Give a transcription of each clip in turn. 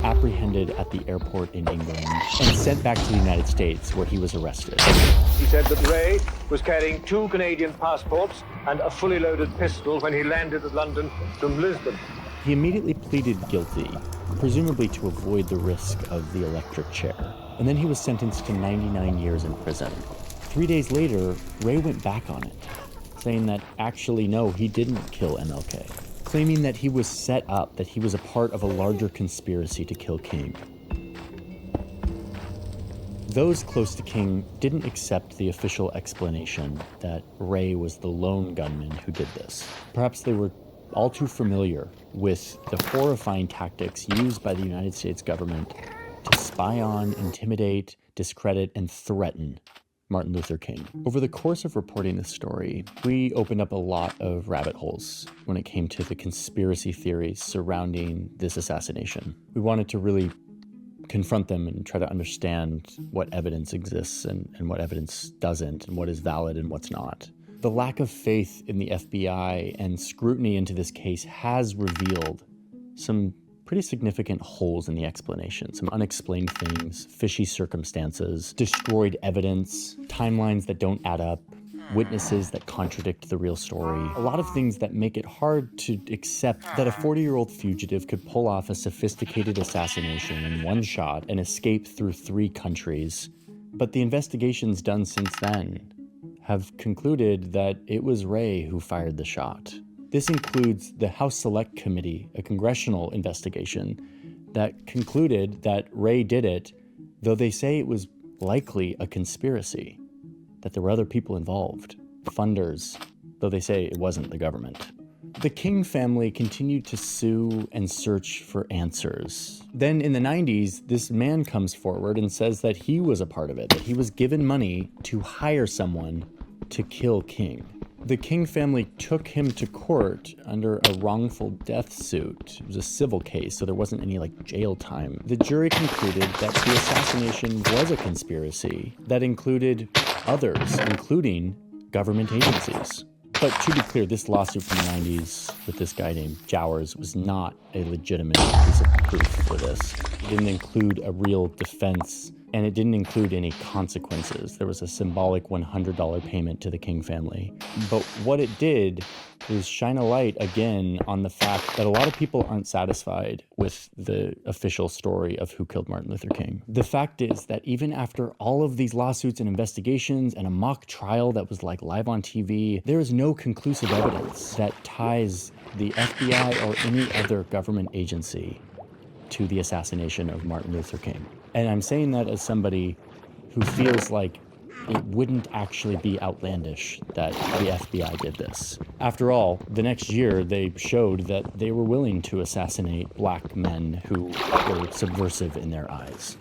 apprehended at the airport in England and sent back to the United States, where he was arrested. He said that Ray was carrying 2 Canadian passports and a fully loaded pistol when he landed at London from Lisbon. He immediately pleaded guilty, presumably to avoid the risk of the electric chair. And then he was sentenced to 99 years in prison. 3 days later, Ray went back on it, saying that actually, no, he didn't kill MLK, claiming that he was set up, that he was a part of a larger conspiracy to kill King. Those close to King didn't accept the official explanation that Ray was the lone gunman who did this. Perhaps they were all too familiar with the horrifying tactics used by the United States government to spy on, intimidate, discredit, and threaten Martin Luther King. Over the course of reporting this story, we opened up a lot of rabbit holes when it came to the conspiracy theories surrounding this assassination. We wanted to really confront them and try to understand what evidence exists and what evidence doesn't, and what is valid and what's not. The lack of faith in the FBI and scrutiny into this case has revealed some pretty significant holes in the explanation, some unexplained things, fishy circumstances, destroyed evidence, timelines that don't add up, witnesses that contradict the real story. A lot of things that make it hard to accept that a 40-year-old fugitive could pull off a sophisticated assassination in one shot and escape through 3 countries. But the investigations done since then have concluded that it was Ray who fired the shot. This includes the House Select Committee, a congressional investigation that concluded that Ray did it, though they say it was likely a conspiracy, that there were other people involved, funders, though they say it wasn't the government. The King family continued to sue and search for answers. Then in the 90s, this man comes forward and says that he was a part of it, that he was given money to hire someone to kill King. The King family took him to court under a wrongful death suit. It was a civil case, so there wasn't any jail time. The jury concluded that the assassination was a conspiracy that included others, including government agencies. But to be clear, this lawsuit from the 90s with this guy named Jowers was not a legitimate piece of proof for this. It didn't include a real defense, and it didn't include any consequences. There was a symbolic $100 payment to the King family. But what it did is shine a light again on the fact that a lot of people aren't satisfied with the official story of who killed Martin Luther King. The fact is that even after all of these lawsuits and investigations and a mock trial that was live on TV, there is no conclusive evidence that ties the FBI or any other government agency to the assassination of Martin Luther King. And I'm saying that as somebody who feels like it wouldn't actually be outlandish that the FBI did this. After all, the next year they showed that they were willing to assassinate black men who were subversive in their eyes.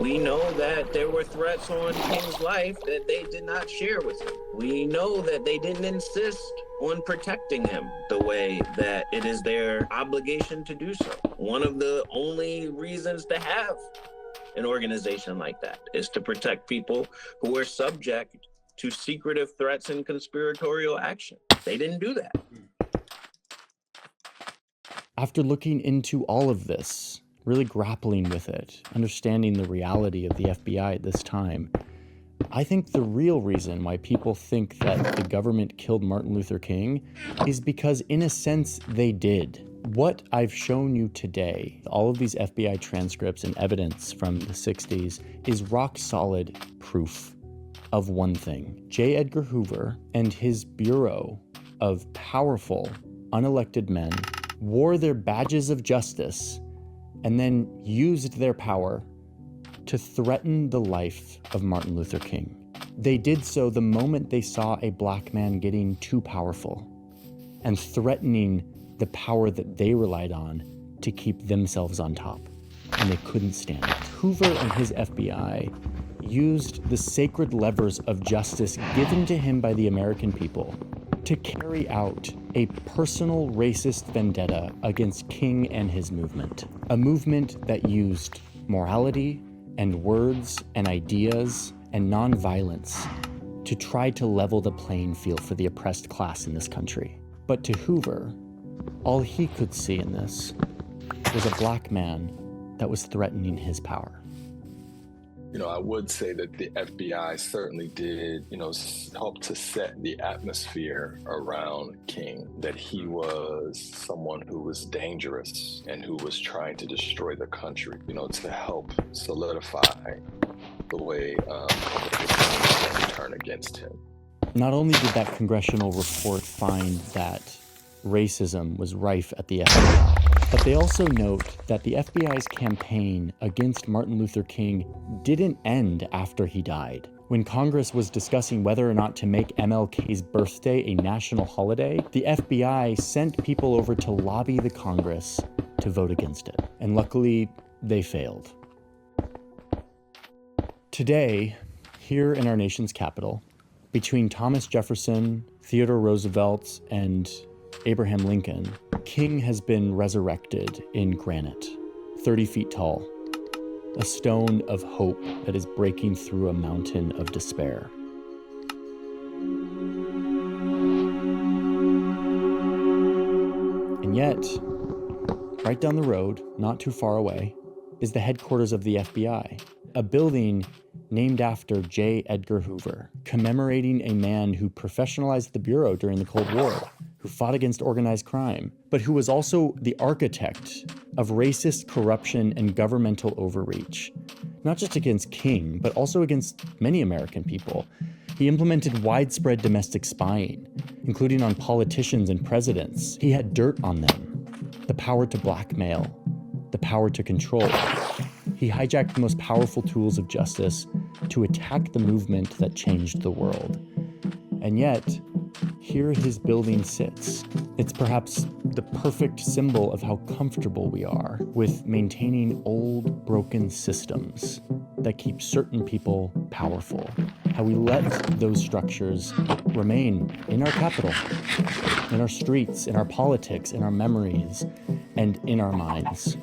We know that there were threats on King's life that they did not share with him. We know that they didn't insist on protecting him the way that it is their obligation to do so. One of the only reasons to have an organization like that is to protect people who are subject to secretive threats and conspiratorial action. They didn't do that. After looking into all of this, really grappling with it, understanding the reality of the FBI at this time, I think the real reason why people think that the government killed Martin Luther King is because, in a sense, they did. What I've shown you today, all of these FBI transcripts and evidence from the 60s, is rock-solid proof of one thing. J. Edgar Hoover and his bureau of powerful, unelected men wore their badges of justice and then used their power to threaten the life of Martin Luther King. They did so the moment they saw a black man getting too powerful and threatening the power that they relied on to keep themselves on top, and they couldn't stand it. Hoover and his FBI used the sacred levers of justice given to him by the American people to carry out a personal racist vendetta against King and his movement. A movement that used morality and words and ideas and nonviolence to try to level the playing field for the oppressed class in this country. But to Hoover, all he could see in this was a black man that was threatening his power. I would say that the FBI certainly did, help to set the atmosphere around King, that he was someone who was dangerous and who was trying to destroy the country, to help solidify the way public would turn against him. Not only did that congressional report find that racism was rife at the FBI, but they also note that the FBI's campaign against Martin Luther King didn't end after he died. When Congress was discussing whether or not to make MLK's birthday a national holiday, the FBI sent people over to lobby the Congress to vote against it. And luckily, they failed. Today, here in our nation's capital, between Thomas Jefferson, Theodore Roosevelt, and Abraham Lincoln, King has been resurrected in granite, 30 feet tall, a stone of hope that is breaking through a mountain of despair. And yet, right down the road, not too far away, is the headquarters of the FBI, a building named after J. Edgar Hoover, commemorating a man who professionalized the Bureau during the Cold War, who fought against organized crime, but who was also the architect of racist corruption and governmental overreach, not just against King, but also against many American people. He implemented widespread domestic spying, including on politicians and presidents. He had dirt on them, the power to blackmail, the power to control. He hijacked the most powerful tools of justice to attack the movement that changed the world. And yet, here his building sits. It's perhaps the perfect symbol of how comfortable we are with maintaining old, broken systems that keep certain people powerful. How we let those structures remain in our capital, in our streets, in our politics, in our memories, and in our minds.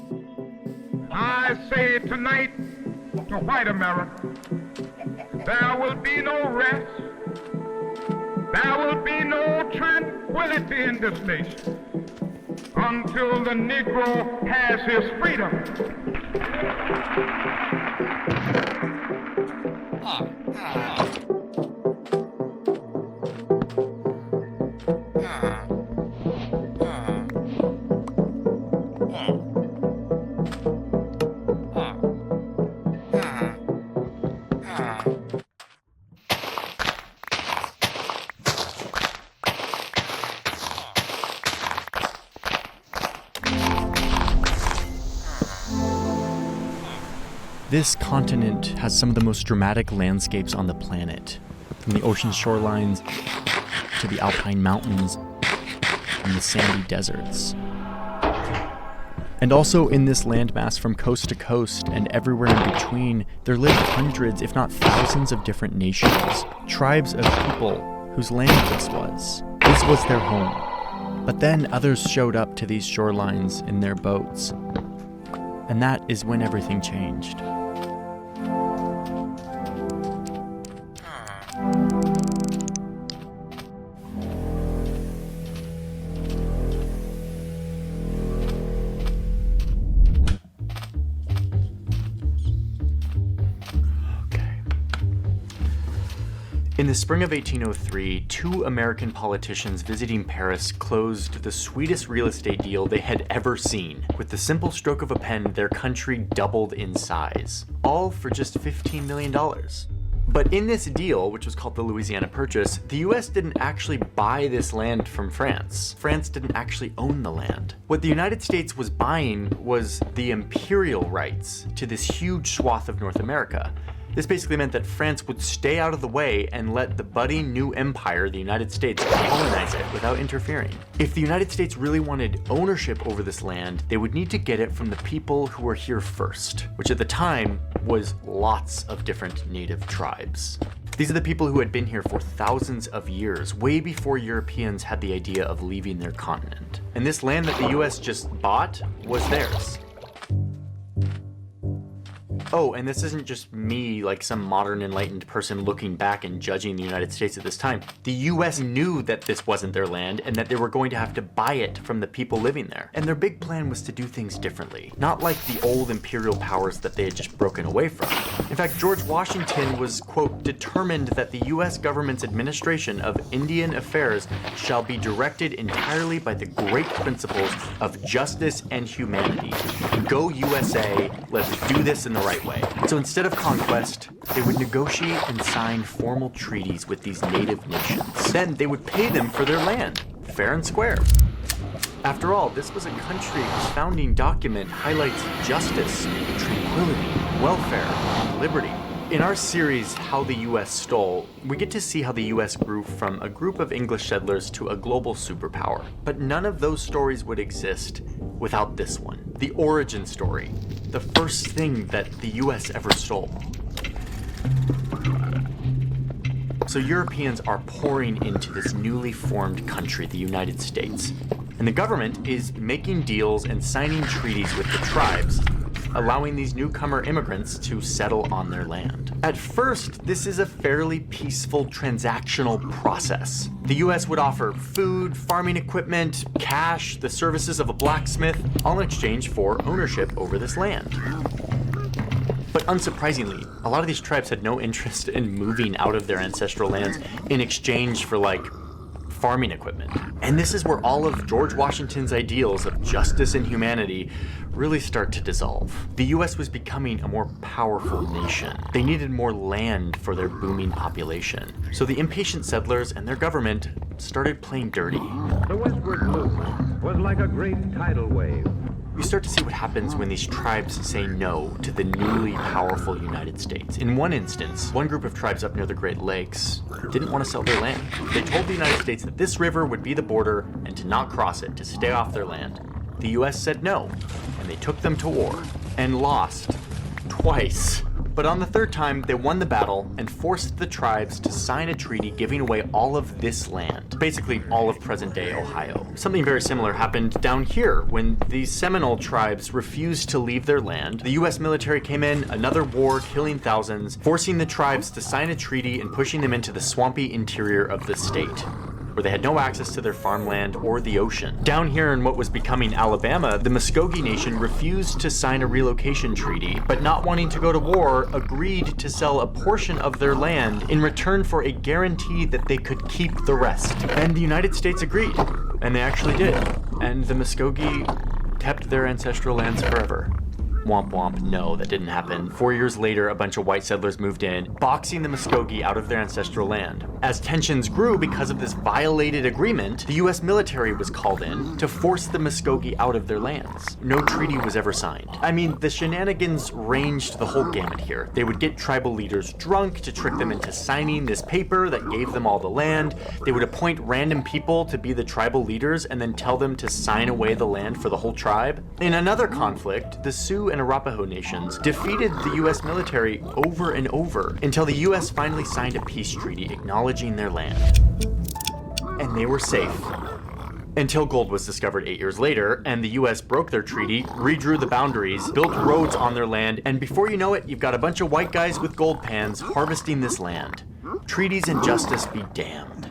I say tonight to white America, there will be no rest. There will be no tranquility in this nation until the Negro has his freedom. This continent has some of the most dramatic landscapes on the planet, from the ocean shorelines to the alpine mountains and the sandy deserts. And also in this landmass from coast to coast and everywhere in between, there live hundreds, if not thousands of different nations, tribes of people whose land this was. This was their home. But then others showed up to these shorelines in their boats. And that is when everything changed. In the spring of 1803, two American politicians visiting Paris closed the sweetest real estate deal they had ever seen. With the simple stroke of a pen, their country doubled in size, all for just $15 million. But in this deal, which was called the Louisiana Purchase, the US didn't actually buy this land from France. France didn't actually own the land. What the United States was buying was the imperial rights to this huge swath of North America. This basically meant that France would stay out of the way and let the budding new empire, the United States, colonize it without interfering. If the United States really wanted ownership over this land, they would need to get it from the people who were here first, which at the time was lots of different native tribes. These are the people who had been here for thousands of years, way before Europeans had the idea of leaving their continent. And this land that the US just bought was theirs. Oh, and this isn't just me, like some modern enlightened person looking back and judging the United States at this time. The US knew that this wasn't their land and that they were going to have to buy it from the people living there. And their big plan was to do things differently, not like the old imperial powers that they had just broken away from. In fact, George Washington was, quote, determined that the US government's administration of Indian affairs shall be directed entirely by the great principles of justice and humanity. Go USA, let's do this in the right way. So instead of conquest, they would negotiate and sign formal treaties with these native nations. Then they would pay them for their land, fair and square. After all, this was a country whose founding document highlights justice, tranquility, welfare, and liberty. In our series, How the U.S. Stole, we get to see how the U.S. grew from a group of English settlers to a global superpower. But none of those stories would exist without this one. The origin story. The first thing that the U.S. ever stole. So Europeans are pouring into this newly formed country, the United States. And the government is making deals and signing treaties with the tribes, allowing these newcomer immigrants to settle on their land. At first, this is a fairly peaceful transactional process. The US would offer food, farming equipment, cash, the services of a blacksmith, all in exchange for ownership over this land. But unsurprisingly, a lot of these tribes had no interest in moving out of their ancestral lands in exchange for, like, farming equipment. And this is where all of George Washington's ideals of justice and humanity really start to dissolve. The US was becoming a more powerful nation. They needed more land for their booming population. So the impatient settlers and their government started playing dirty. The westward movement was like a great tidal wave. You start to see what happens when these tribes say no to the newly powerful United States. In one instance, one group of tribes up near the Great Lakes didn't want to sell their land. They told the United States that this river would be the border and to not cross it, to stay off their land. The US said no, and they took them to war and lost twice. But on the third time, they won the battle and forced the tribes to sign a treaty giving away all of this land, basically all of present-day Ohio. Something very similar happened down here when the Seminole tribes refused to leave their land. The US military came in, another war, killing thousands, forcing the tribes to sign a treaty and pushing them into the swampy interior of the state, where they had no access to their farmland or the ocean. Down here in what was becoming Alabama, the Muskogee Nation refused to sign a relocation treaty, but not wanting to go to war, agreed to sell a portion of their land in return for a guarantee that they could keep the rest. And the United States agreed, and they actually did. And the Muskogee kept their ancestral lands forever. Womp womp, no, that didn't happen. 4 years later, a bunch of white settlers moved in, boxing the Muskogee out of their ancestral land. As tensions grew because of this violated agreement, the US military was called in to force the Muskogee out of their lands. No treaty was ever signed. I mean, the shenanigans ranged the whole gamut here. They would get tribal leaders drunk to trick them into signing this paper that gave them all the land. They would appoint random people to be the tribal leaders and then tell them to sign away the land for the whole tribe. In another conflict, the Sioux and Arapaho nations defeated the US military over and over until the US finally signed a peace treaty acknowledging their land. And they were safe. Until gold was discovered 8 years later, and the US broke their treaty, redrew the boundaries, built roads on their land, and before you know it, you've got a bunch of white guys with gold pans harvesting this land. Treaties and justice be damned.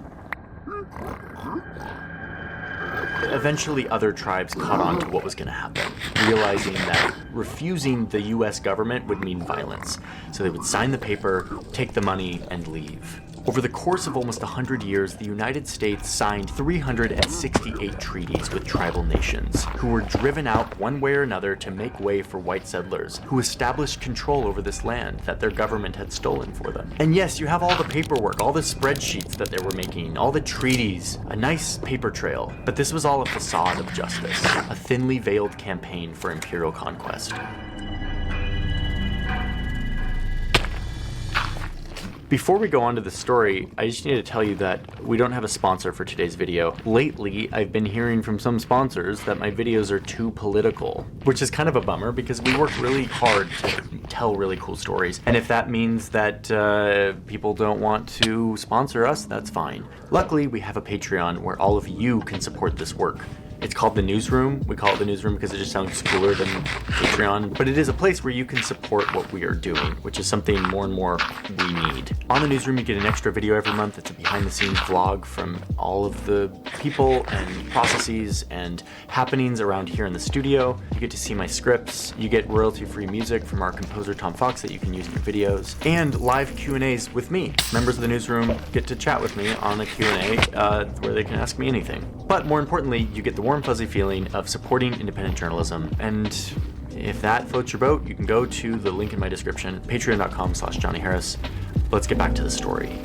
Eventually, other tribes caught on to what was going to happen, realizing that refusing the US government would mean violence. So they would sign the paper, take the money, and leave. Over the course of almost 100 years, the United States signed 368 treaties with tribal nations, who were driven out one way or another to make way for white settlers, who established control over this land that their government had stolen for them. And yes, you have all the paperwork, all the spreadsheets that they were making, all the treaties, a nice paper trail, but this was all a facade of justice, a thinly veiled campaign for imperial conquest. Before we go on to the story, I just need to tell you that we don't have a sponsor for today's video. Lately, I've been hearing from some sponsors that my videos are too political, which is kind of a bummer because we work really hard to tell really cool stories. And if that means that people don't want to sponsor us, that's fine. Luckily, we have a Patreon where all of you can support this work. It's called The Newsroom. We call it The Newsroom because it just sounds cooler than Patreon. But it is a place where you can support what we are doing, which is something more and more we need. On The Newsroom, you get an extra video every month. It's a behind-the-scenes vlog from all of the people and processes and happenings around here in the studio. You get to see my scripts. You get royalty-free music from our composer Tom Fox that you can use in your videos, and live Q&As with me. Members of The Newsroom get to chat with me on a Q&A where they can ask me anything. But more importantly, you get the warm, fuzzy feeling of supporting independent journalism. And if that floats your boat, you can go to the link in my description, patreon.com/Johnny Harris. Let's get back to the story.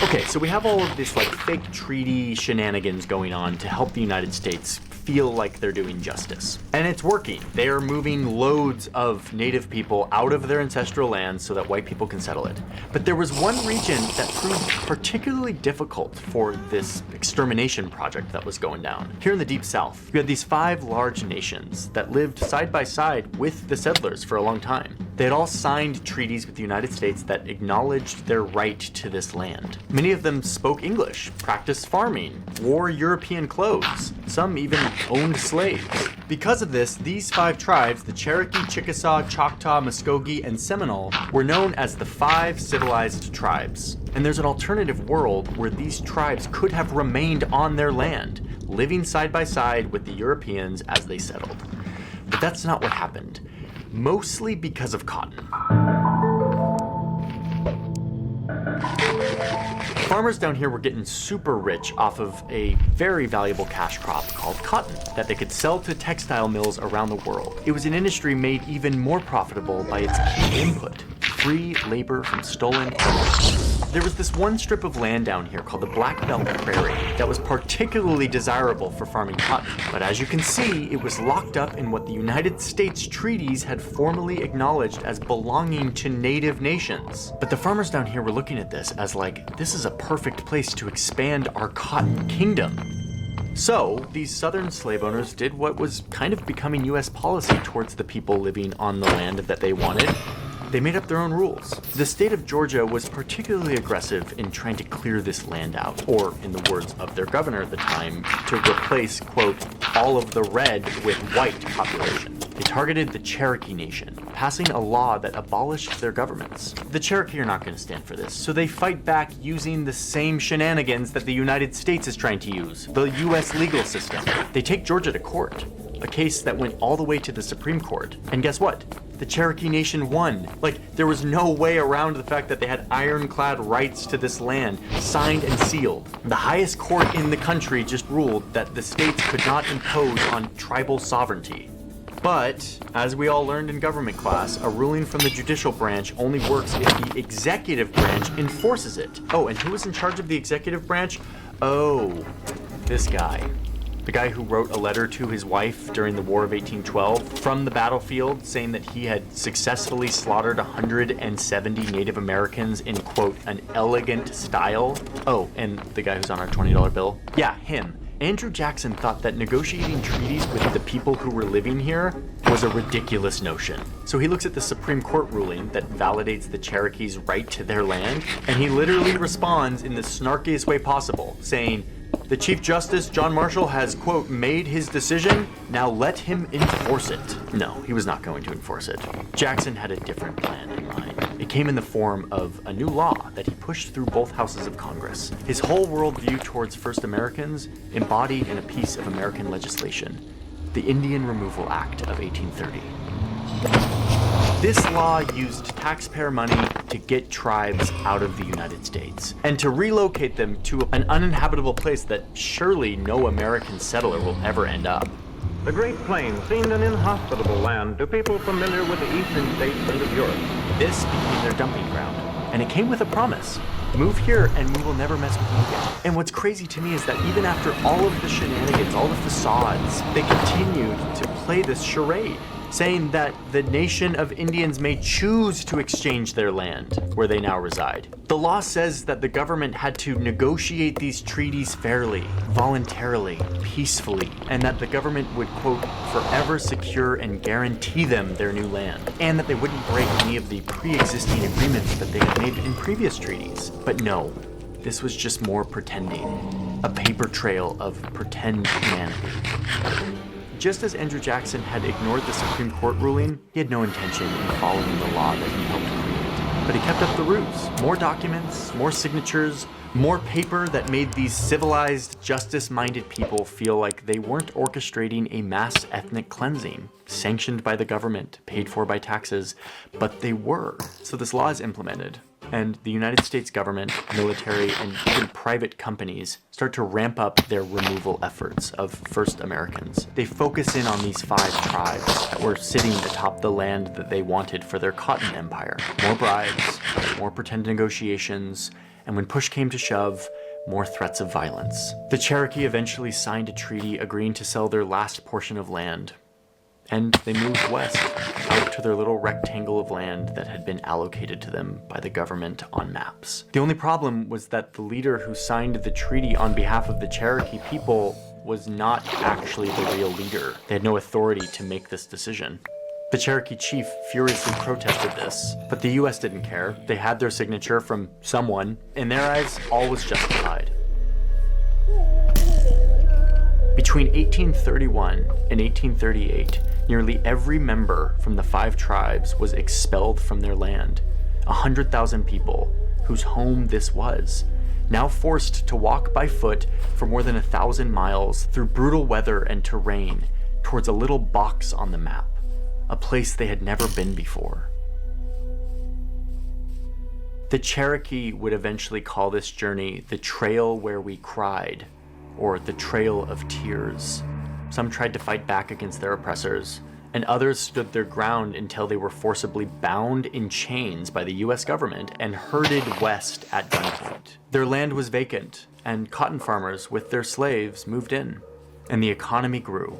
Okay, so we have all of this like fake treaty shenanigans going on to help the United States feel like they're doing justice. And it's working. They are moving loads of native people out of their ancestral lands so that white people can settle it. But there was one region that proved particularly difficult for this extermination project that was going down. Here in the Deep South, you had these 5 large nations that lived side by side with the settlers for a long time. They had all signed treaties with the United States that acknowledged their right to this land. Many of them spoke English, practiced farming, wore European clothes. Some even owned slaves. Because of this, these 5 tribes, the Cherokee, Chickasaw, Choctaw, Muskogee, and Seminole, were known as the 5 civilized tribes. And there's an alternative world where these tribes could have remained on their land, living side by side with the Europeans as they settled. But that's not what happened. Mostly because of cotton. Farmers down here were getting super rich off of a very valuable cash crop called cotton that they could sell to textile mills around the world. It was an industry made even more profitable by its key input: free labor from stolen farmers. There was this one strip of land down here called the Black Belt Prairie that was particularly desirable for farming cotton. But as you can see, it was locked up in what the United States treaties had formally acknowledged as belonging to native nations. But the farmers down here were looking at this as like, this is a perfect place to expand our cotton kingdom. So, these southern slave owners did what was kind of becoming US policy towards the people living on the land that they wanted. They made up their own rules. The state of Georgia was particularly aggressive in trying to clear this land out, or in the words of their governor at the time, to replace, quote, all of the red with white population. They targeted the Cherokee Nation, passing a law that abolished their governments. The Cherokee are not going to stand for this, so they fight back using the same shenanigans that the United States is trying to use, the US legal system. They take Georgia to court, a case that went all the way to the Supreme Court. And guess what? The Cherokee Nation won. Like, there was no way around the fact that they had ironclad rights to this land, signed and sealed. The highest court in the country just ruled that the states could not impose on tribal sovereignty. But, as we all learned in government class, a ruling from the judicial branch only works if the executive branch enforces it. Oh, and who was in charge of the executive branch? Oh, this guy. The guy who wrote a letter to his wife during the War of 1812 from the battlefield saying that he had successfully slaughtered 170 Native Americans in, quote, an elegant style. Oh, and the guy who's on our $20 bill? Yeah, him. Andrew Jackson thought that negotiating treaties with the people who were living here was a ridiculous notion. So he looks at the Supreme Court ruling that validates the Cherokees' right to their land, and he literally responds in the snarkiest way possible, saying, "The Chief Justice, John Marshall, has, quote, made his decision. Now let him enforce it." No, he was not going to enforce it. Jackson had a different plan in mind. It came in the form of a new law that he pushed through both houses of Congress. His whole worldview towards First Americans embodied in a piece of American legislation, the Indian Removal Act of 1830. This law used taxpayer money to get tribes out of the United States and to relocate them to an uninhabitable place that surely no American settler will ever end up. The Great Plains seemed an inhospitable land to people familiar with the eastern states and of Europe. This became their dumping ground, and it came with a promise. Move here and we will never mess with you again. And what's crazy to me is that even after all of the shenanigans, all the facades, they continued to play this charade, saying that the nation of Indians may choose to exchange their land where they now reside. The law says that the government had to negotiate these treaties fairly, voluntarily, peacefully, and that the government would, quote, forever secure and guarantee them their new land, and that they wouldn't break any of the pre-existing agreements that they had made in previous treaties. But no, this was just more pretending. a paper trail of pretend humanity. Just as Andrew Jackson had ignored the Supreme Court ruling, he had no intention in following the law that he helped create. But he kept up the ruse. More documents, more signatures, more paper that made these civilized, justice-minded people feel like they weren't orchestrating a mass ethnic cleansing, sanctioned by the government, paid for by taxes, but they were. So this law is implemented, and the United States government, military, and even private companies start to ramp up their removal efforts of first Americans. They focus in on these 5 tribes that were sitting atop the land that they wanted for their cotton empire. More bribes, more pretend negotiations, and when push came to shove, more threats of violence. The Cherokee eventually signed a treaty agreeing to sell their last portion of land, and they moved west, out to their little rectangle of land that had been allocated to them by the government on maps. The only problem was that the leader who signed the treaty on behalf of the Cherokee people was not actually the real leader. They had no authority to make this decision. The Cherokee chief furiously protested this, but the US didn't care. They had their signature from someone. In their eyes, all was justified. Between 1831 and 1838, nearly every member from the 5 tribes was expelled from their land. 100,000 people, whose home this was, now forced to walk by foot for more than 1,000 miles through brutal weather and terrain towards a little box on the map. A place they had never been before. The Cherokee would eventually call this journey the Trail Where We Cried, or the Trail of Tears. Some tried to fight back against their oppressors, and others stood their ground until they were forcibly bound in chains by the US government and herded west at gunpoint. Their land was vacant, and cotton farmers with their slaves moved in, and the economy grew.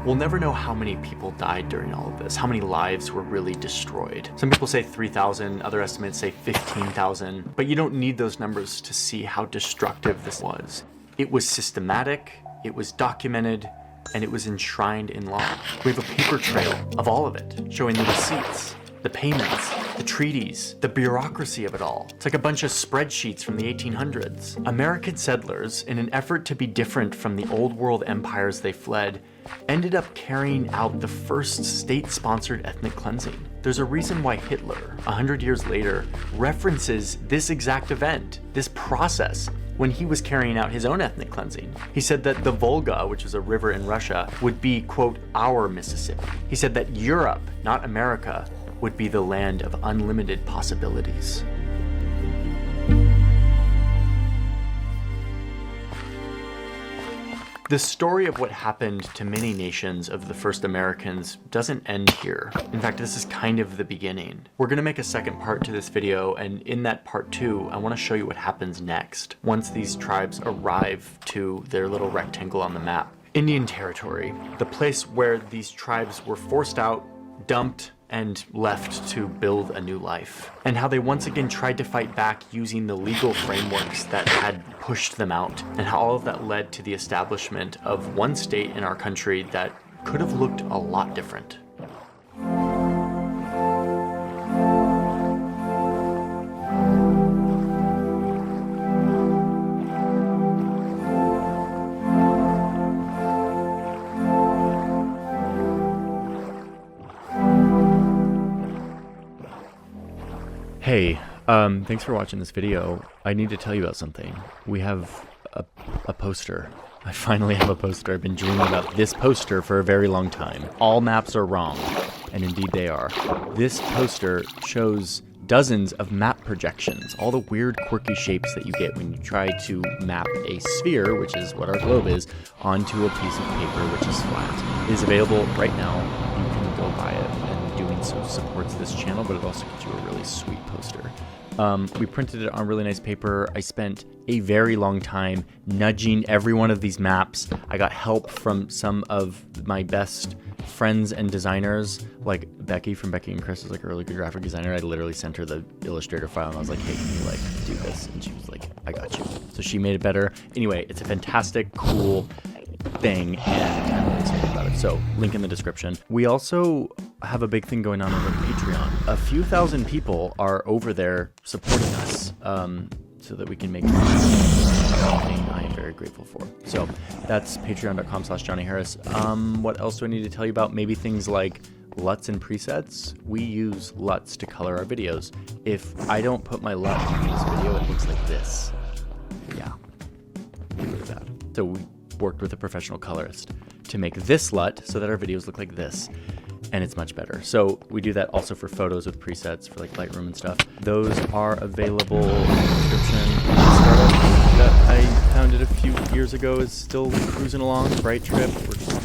We'll never know how many people died during all of this, how many lives were really destroyed. Some people say 3,000, other estimates say 15,000, but you don't need those numbers to see how destructive this was. It was systematic, it was documented, and it was enshrined in law. We have a paper trail of all of it, showing the receipts, the payments, the treaties, the bureaucracy of it all. It's like a bunch of spreadsheets from the 1800s. American settlers, in an effort to be different from the old world empires they fled, ended up carrying out the first state-sponsored ethnic cleansing. There's a reason why Hitler, 100 years later, references this exact event, this process, when he was carrying out his own ethnic cleansing. He said that the Volga, which is a river in Russia, would be, quote, our Mississippi. He said that Europe, not America, would be the land of unlimited possibilities. The story of what happened to many nations of the first Americans doesn't end here. In fact, this is kind of the beginning. We're gonna make a second part to this video, and in that part 2, I wanna show you what happens next, once these tribes arrive to their little rectangle on the map. Indian Territory, the place where these tribes were forced out, dumped, and left to build a new life. And how they once again tried to fight back using the legal frameworks that had pushed them out. And how all of that led to the establishment of one state in our country that could have looked a lot different. Hey, thanks for watching this video. I need to tell you about something. We have a poster. I finally have a poster. I've been dreaming about this poster for a very long time. All maps are wrong, and indeed they are. This poster shows dozens of map projections, all the weird quirky shapes that you get when you try to map a sphere, which is what our globe is, onto a piece of paper which is flat. It is available right now. You can go buy it, and doing so supports this channel, but it also gets you a really sweet poster. We printed it on really nice paper. I spent a very long time nudging every one of these maps. I got help from some of my best friends and designers, like Becky from Becky and Chris is like a really good graphic designer. I literally sent her the Illustrator file and I was like, hey, can you like do this? And she was like, I got you. So she made it better. Anyway, it's a fantastic, cool thing, and I'm really excited about it. So link in the description. We also have a big thing going on over Patreon. A few thousand people are over there supporting us so that we can make something I am very grateful for. So that's patreon.com/JohnnyHarris. What else do I need to tell you about? Maybe things like LUTs and presets. We use LUTs to color our videos. If I don't put my LUT on this video, it looks like this. Yeah, really bad. So we worked with a professional colorist to make this LUT so that our videos look like this, and it's much better. So we do that also for photos with presets for like Lightroom and stuff. Those are available in the description. The startup that I founded a few years ago is still cruising along. Bright Trip. We're just